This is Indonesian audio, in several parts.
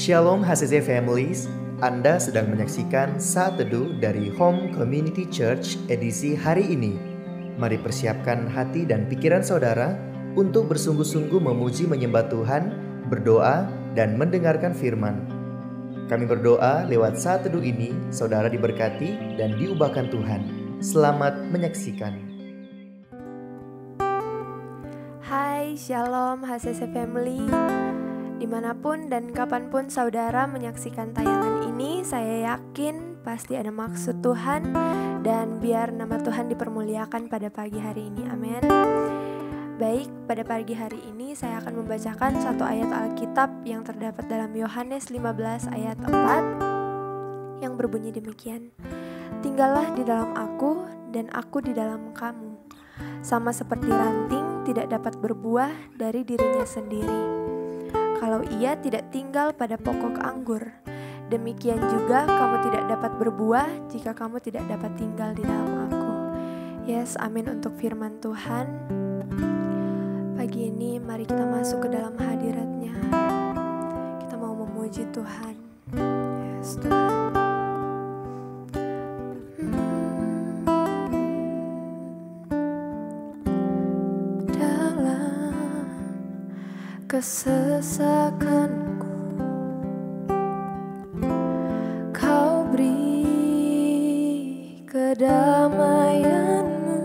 Shalom HCC Families, Anda sedang menyaksikan Saat Teduh dari Home Community Church edisi hari ini. Mari persiapkan hati dan pikiran saudara untuk bersungguh-sungguh memuji menyembah Tuhan, berdoa, dan mendengarkan firman. Kami berdoa lewat Saat Teduh ini, saudara diberkati dan diubahkan Tuhan. Selamat menyaksikan. Hai, Shalom HCC Family. Dimanapun dan kapanpun saudara menyaksikan tayangan ini, saya yakin pasti ada maksud Tuhan dan biar nama Tuhan dipermuliakan pada pagi hari ini. Amin. Baik, pada pagi hari ini saya akan membacakan satu ayat Alkitab yang terdapat dalam Yohanes 15 ayat 4 yang berbunyi demikian. Tinggallah di dalam aku dan aku di dalam kamu. Sama seperti ranting tidak dapat berbuah dari dirinya sendiri kalau ia tidak tinggal pada pokok anggur. Demikian juga kamu tidak dapat berbuah jika kamu tidak dapat tinggal di dalam aku. Yes, amin untuk firman Tuhan. Pagi ini mari kita masuk ke dalam hadirat-Nya. Kita mau memuji Tuhan. Yes, Tuhan. Kesesakanku, Kau beri kedamaian-Mu.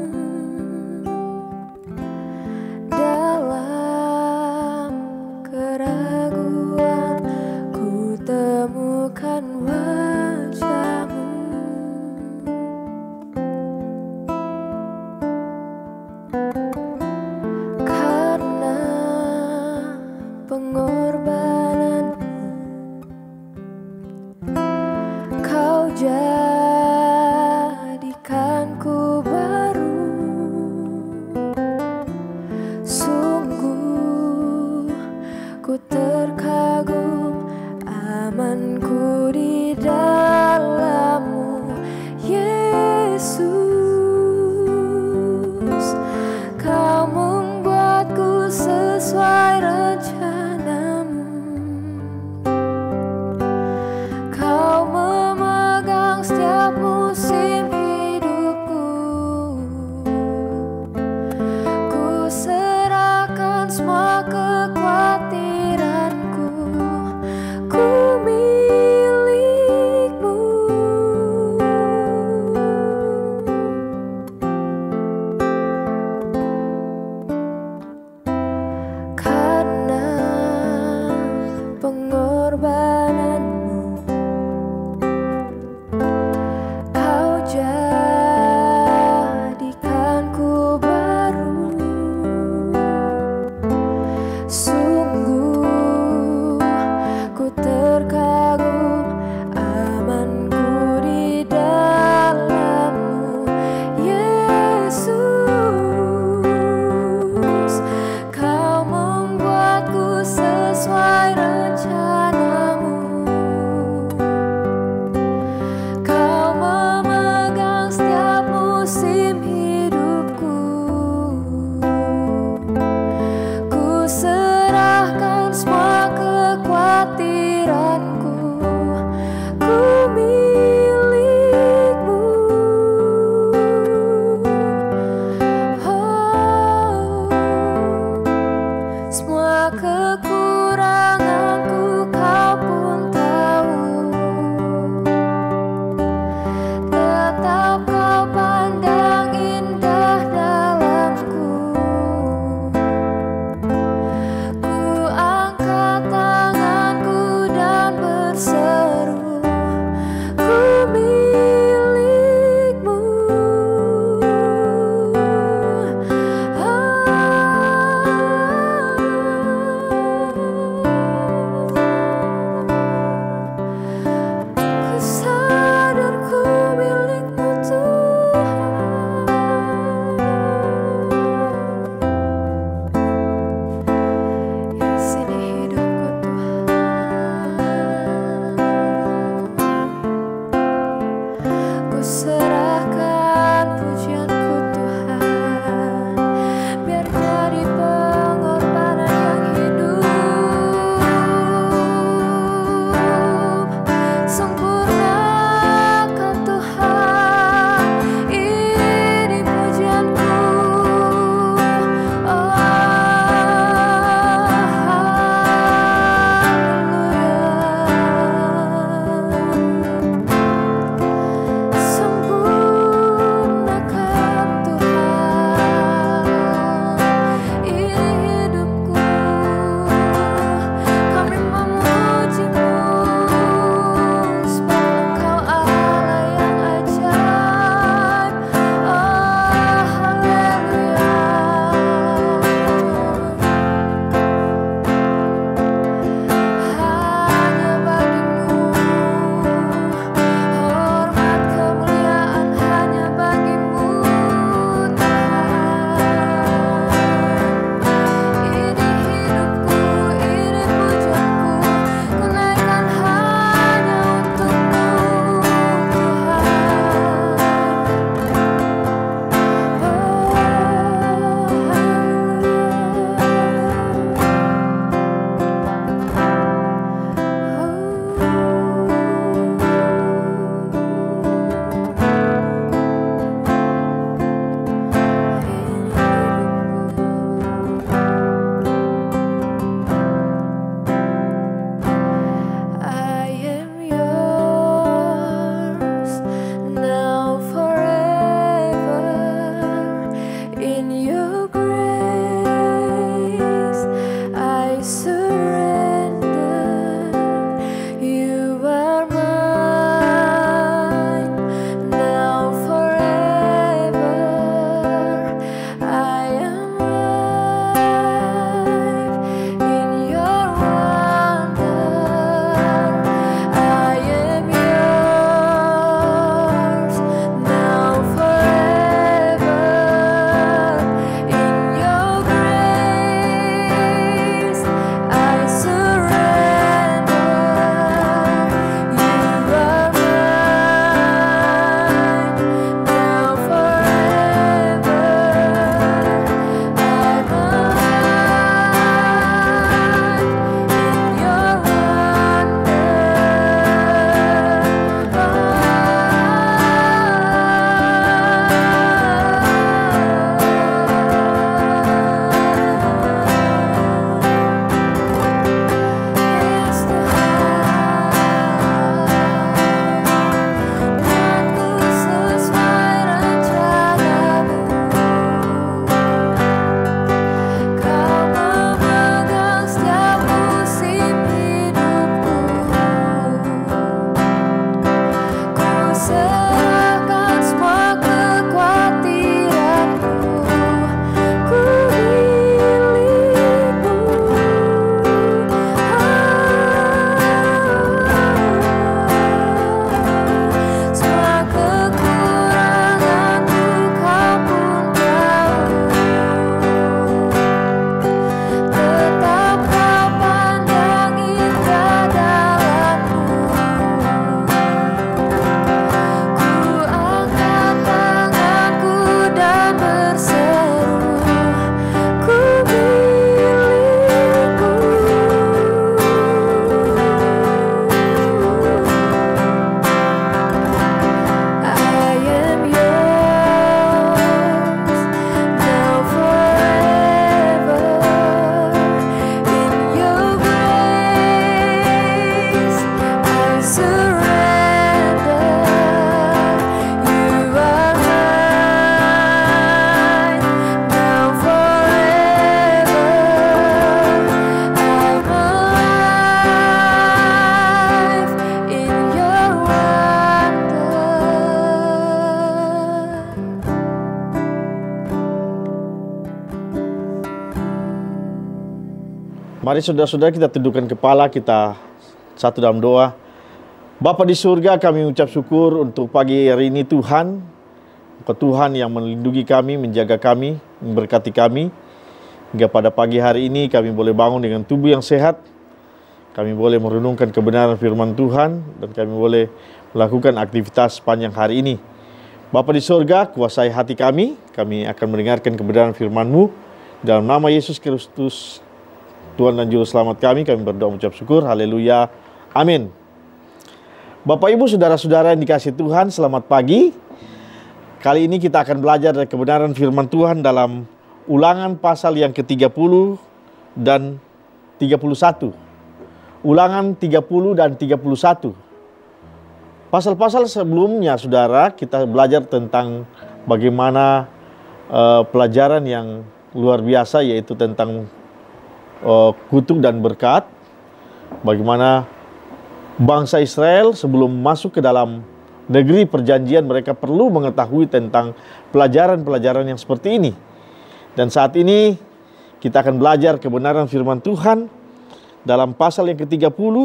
Dalam keraguan ku temukan wajah-Mu. Jadikanku baru, sungguh ku terkagum, amanku di dalam-Mu, Yesus. Kau membuatku sesuai rencana-Mu. Kau memegang setiap musim hidupku. Ku serahkan semua kekhawatiranku. Ku milik-Mu. Karena pengorbanan-Mu, Kau jadikanku baru. Sungguh ku terkagum, amanku di dalam-Mu, Yesus. Kau membuatku sesuai rencana. Mari saudara-saudara kita tundukkan kepala kita satu dalam doa. Bapa di surga, kami ucap syukur untuk pagi hari ini Tuhan. Tuhan yang melindungi kami, menjaga kami, memberkati kami. Hingga pada pagi hari ini kami boleh bangun dengan tubuh yang sehat. Kami boleh merenungkan kebenaran firman Tuhan. Dan kami boleh melakukan aktivitas sepanjang hari ini. Bapa di surga, kuasai hati kami. Kami akan mendengarkan kebenaran firman-Mu. Dalam nama Yesus Kristus, Tuhan dan Juru Selamat kami berdoa mengucap syukur. Haleluya. Amin. Bapak Ibu saudara-saudara yang dikasihi Tuhan, selamat pagi. Kali ini kita akan belajar dari kebenaran firman Tuhan dalam Ulangan pasal yang ke-30 dan 31. Ulangan 30 dan 31. Pasal-pasal sebelumnya saudara, kita belajar tentang bagaimana pelajaran yang luar biasa, yaitu tentang kutuk dan berkat. Bagaimana bangsa Israel sebelum masuk ke dalam negeri perjanjian, mereka perlu mengetahui tentang pelajaran-pelajaran yang seperti ini. Dan saat ini kita akan belajar kebenaran firman Tuhan dalam pasal yang ke-30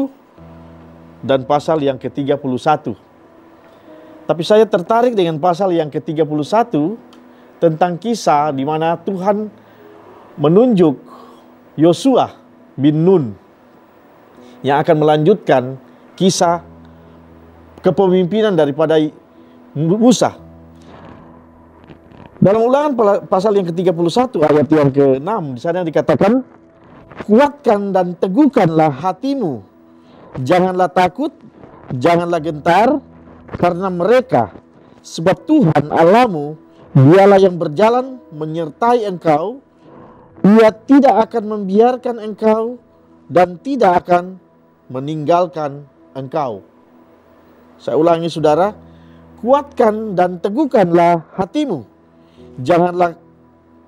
dan pasal yang ke-31. Tapi saya tertarik dengan pasal yang ke-31 tentang kisah di mana Tuhan menunjuk Yosua bin Nun yang akan melanjutkan kisah kepemimpinan daripada Musa. Dalam Ulangan pasal yang ke-31 ayat yang ke-6 di sana dikatakan, kuatkan dan teguhkanlah hatimu, janganlah takut, janganlah gentar karena mereka, sebab Tuhan Allahmu dialah yang berjalan menyertai engkau. Ia tidak akan membiarkan engkau dan tidak akan meninggalkan engkau. Saya ulangi saudara, kuatkan dan teguhkanlah hatimu, janganlah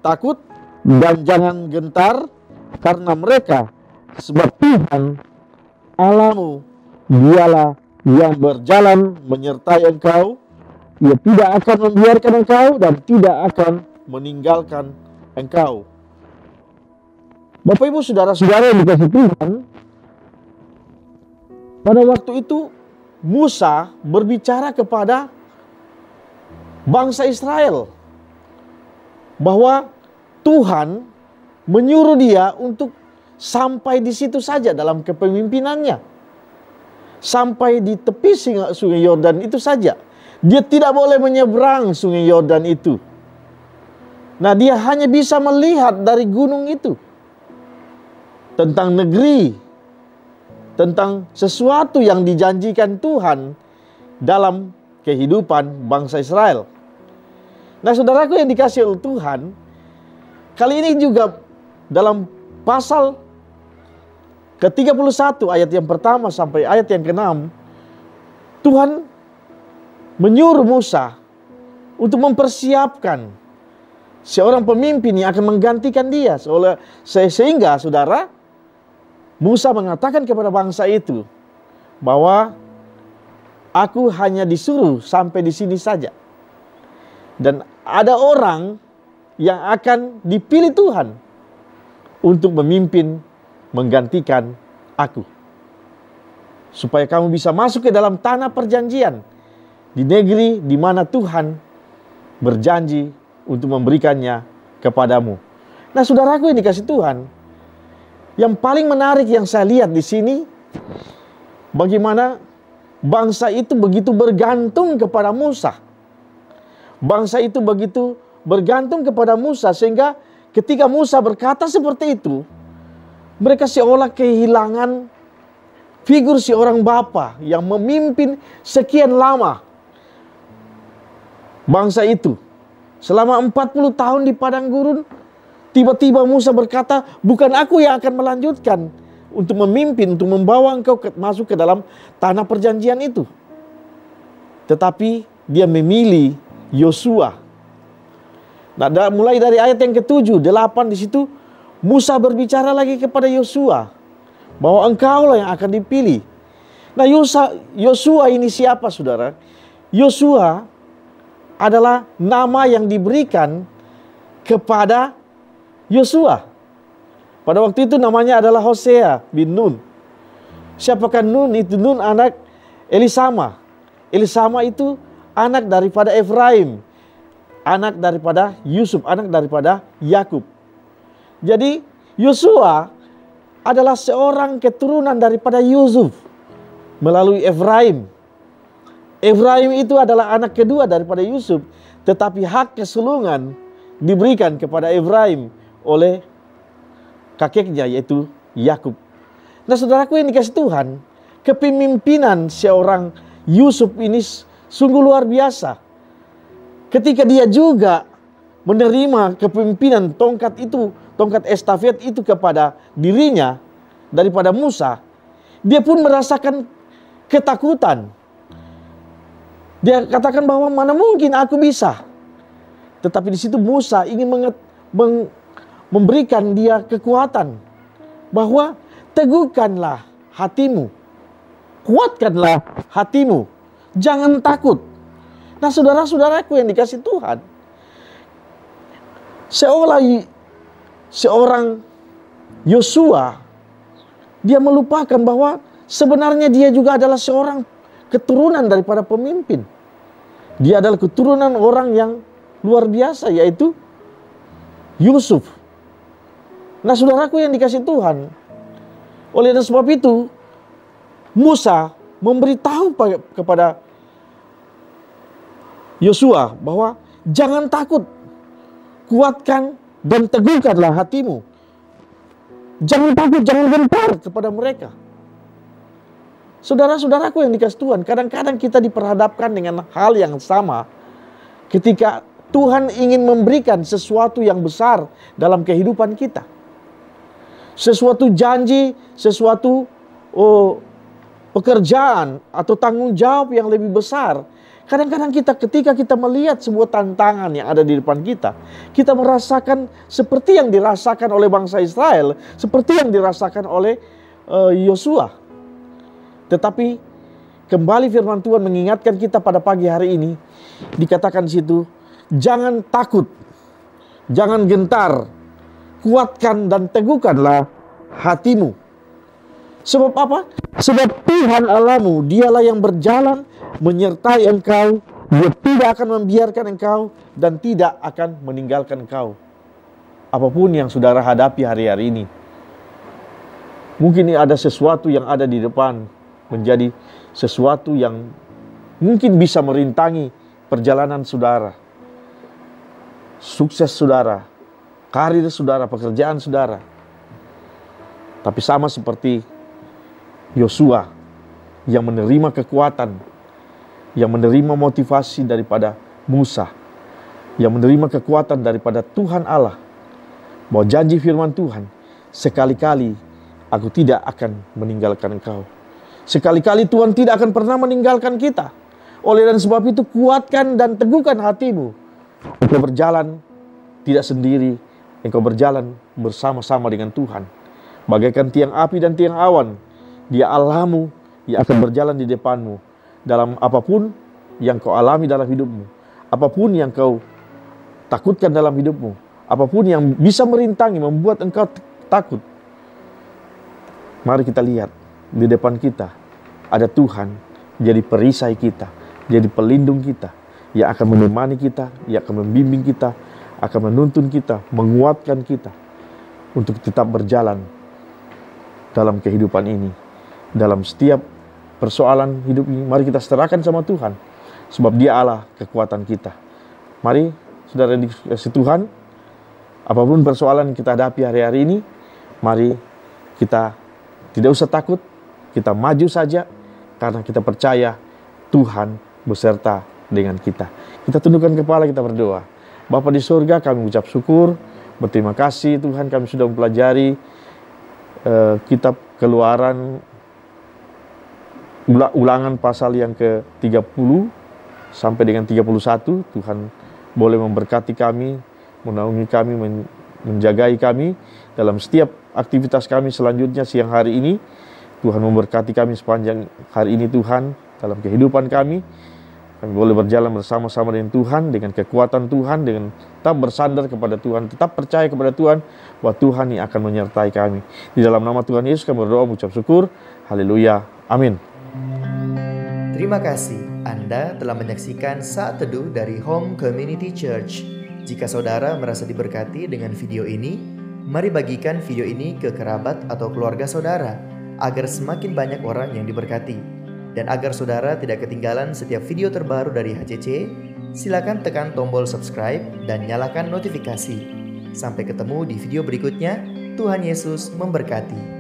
takut dan jangan gentar karena mereka, sebab Tuhan Allahmu dialah yang berjalan menyertai engkau. Ia tidak akan membiarkan engkau dan tidak akan meninggalkan engkau. Bapak Ibu saudara-saudara yang dikasihi Tuhan, pada waktu itu Musa berbicara kepada bangsa Israel bahwa Tuhan menyuruh dia untuk sampai di situ saja dalam kepemimpinannya. Sampai di tepi sungai Yordan itu saja. Dia tidak boleh menyeberang sungai Yordan itu. Nah, dia hanya bisa melihat dari gunung itu tentang negeri, tentang sesuatu yang dijanjikan Tuhan dalam kehidupan bangsa Israel. Nah, saudaraku yang dikasihi oleh Tuhan, kali ini juga dalam pasal ke-31 ayat yang pertama sampai ayat yang ke-6, Tuhan menyuruh Musa untuk mempersiapkan seorang pemimpin yang akan menggantikan dia. Sehingga saudara, Musa mengatakan kepada bangsa itu bahwa aku hanya disuruh sampai di sini saja. Dan ada orang yang akan dipilih Tuhan untuk memimpin, menggantikan aku. Supaya kamu bisa masuk ke dalam tanah perjanjian, di negeri di mana Tuhan berjanji untuk memberikannya kepadamu. Nah, saudaraku yang dikasihi Tuhan, yang paling menarik yang saya lihat di sini, bagaimana bangsa itu begitu bergantung kepada Musa. Bangsa itu begitu bergantung kepada Musa sehingga ketika Musa berkata seperti itu, mereka seolah kehilangan figur seorang bapa yang memimpin sekian lama bangsa itu. Selama 40 tahun di padang gurun, tiba-tiba Musa berkata, bukan aku yang akan melanjutkan untuk memimpin, untuk membawa engkau masuk ke dalam tanah perjanjian itu. Tetapi dia memilih Yosua. Nah, mulai dari ayat yang ke-7, 8 di situ, Musa berbicara lagi kepada Yosua bahwa engkaulah yang akan dipilih. Nah, Yosua ini siapa, saudara? Yosua adalah nama yang diberikan kepada Yosua. Pada waktu itu namanya adalah Hosea bin Nun. Siapakah Nun? Itu Nun anak Elisama. Elisama itu anak daripada Efraim, anak daripada Yusuf, anak daripada Yakub. Jadi Yosua adalah seorang keturunan daripada Yusuf melalui Efraim. Efraim itu adalah anak kedua daripada Yusuf, tetapi hak kesulungan diberikan kepada Efraim oleh kakeknya yaitu Yakub. Nah, saudaraku yang dikasih Tuhan, kepemimpinan seorang Yusuf ini sungguh luar biasa. Ketika dia juga menerima kepemimpinan tongkat itu, tongkat estafet itu kepada dirinya daripada Musa, dia pun merasakan ketakutan. Dia katakan bahwa mana mungkin aku bisa. Tetapi di situ Musa ingin memberikan dia kekuatan bahwa teguhkanlah hatimu, kuatkanlah hatimu, jangan takut. Nah, saudara-saudaraku yang dikasih Tuhan, seorang Yosua, dia melupakan bahwa sebenarnya dia juga adalah seorang keturunan daripada pemimpin. Dia adalah keturunan orang yang luar biasa, yaitu Yusuf. Nah, saudaraku yang dikasih Tuhan, oleh sebab itu Musa memberitahu kepada Yosua bahwa jangan takut, kuatkan dan teguhkanlah hatimu. Jangan takut, jangan gentar kepada mereka. Saudara-saudaraku yang dikasih Tuhan, kadang-kadang kita diperhadapkan dengan hal yang sama ketika Tuhan ingin memberikan sesuatu yang besar dalam kehidupan kita. Sesuatu janji, sesuatu pekerjaan atau tanggung jawab yang lebih besar. Kadang-kadang ketika kita melihat sebuah tantangan yang ada di depan kita, kita merasakan seperti yang dirasakan oleh bangsa Israel, seperti yang dirasakan oleh Yosua. Tetapi kembali firman Tuhan mengingatkan kita pada pagi hari ini, dikatakan di situ, jangan takut, jangan gentar, kuatkan dan teguhkanlah hatimu. Sebab apa? Sebab Tuhan Allahmu, dialah yang berjalan menyertai engkau. Dia tidak akan membiarkan engkau dan tidak akan meninggalkan engkau. Apapun yang saudara hadapi hari-hari ini, mungkin ada sesuatu yang ada di depan, menjadi sesuatu yang mungkin bisa merintangi perjalanan saudara, sukses saudara, karir saudara, pekerjaan saudara. Tapi sama seperti Yosua yang menerima kekuatan, yang menerima motivasi daripada Musa, yang menerima kekuatan daripada Tuhan Allah, bahwa janji firman Tuhan, sekali-kali aku tidak akan meninggalkan engkau. Sekali-kali Tuhan tidak akan pernah meninggalkan kita. Oleh dan sebab itu kuatkan dan teguhkan hatimu. Engkau berjalan tidak sendiri, engkau berjalan bersama-sama dengan Tuhan. Bagaikan tiang api dan tiang awan, Dia Allahmu yang akan berjalan di depanmu dalam apapun yang kau alami dalam hidupmu, apapun yang kau takutkan dalam hidupmu, apapun yang bisa merintangi, membuat engkau takut. Mari kita lihat di depan kita ada Tuhan jadi perisai kita, jadi pelindung kita, yang akan menemani kita, yang akan membimbing kita, akan menuntun kita, menguatkan kita untuk tetap berjalan dalam kehidupan ini. Dalam setiap persoalan hidup ini, mari kita serahkan sama Tuhan, sebab Dia Allah kekuatan kita. Mari saudara dikasih Tuhan, apapun persoalan yang kita hadapi hari-hari ini, mari kita tidak usah takut, kita maju saja, karena kita percaya Tuhan beserta dengan kita. Kita tundukkan kepala, kita berdoa. Bapa di surga, kami ucap syukur, berterima kasih Tuhan, kami sudah mempelajari kitab Keluaran, ulangan pasal yang ke-30 sampai dengan 31. Tuhan boleh memberkati kami, menaungi kami, menjagai kami dalam setiap aktivitas kami selanjutnya siang hari ini. Tuhan memberkati kami sepanjang hari ini Tuhan, dalam kehidupan kami. Kami boleh berjalan bersama-sama dengan Tuhan, dengan kekuatan Tuhan, dengan tetap bersandar kepada Tuhan, tetap percaya kepada Tuhan, bahwa Tuhan yang akan menyertai kami. Di dalam nama Tuhan Yesus kami berdoa mengucap syukur. Haleluya. Amin. Terima kasih Anda telah menyaksikan Saat Teduh dari Home Community Church. Jika saudara merasa diberkati dengan video ini, mari bagikan video ini ke kerabat atau keluarga saudara, agar semakin banyak orang yang diberkati. Dan agar saudara tidak ketinggalan setiap video terbaru dari HCC, silakan tekan tombol subscribe dan nyalakan notifikasi. Sampai ketemu di video berikutnya. Tuhan Yesus memberkati.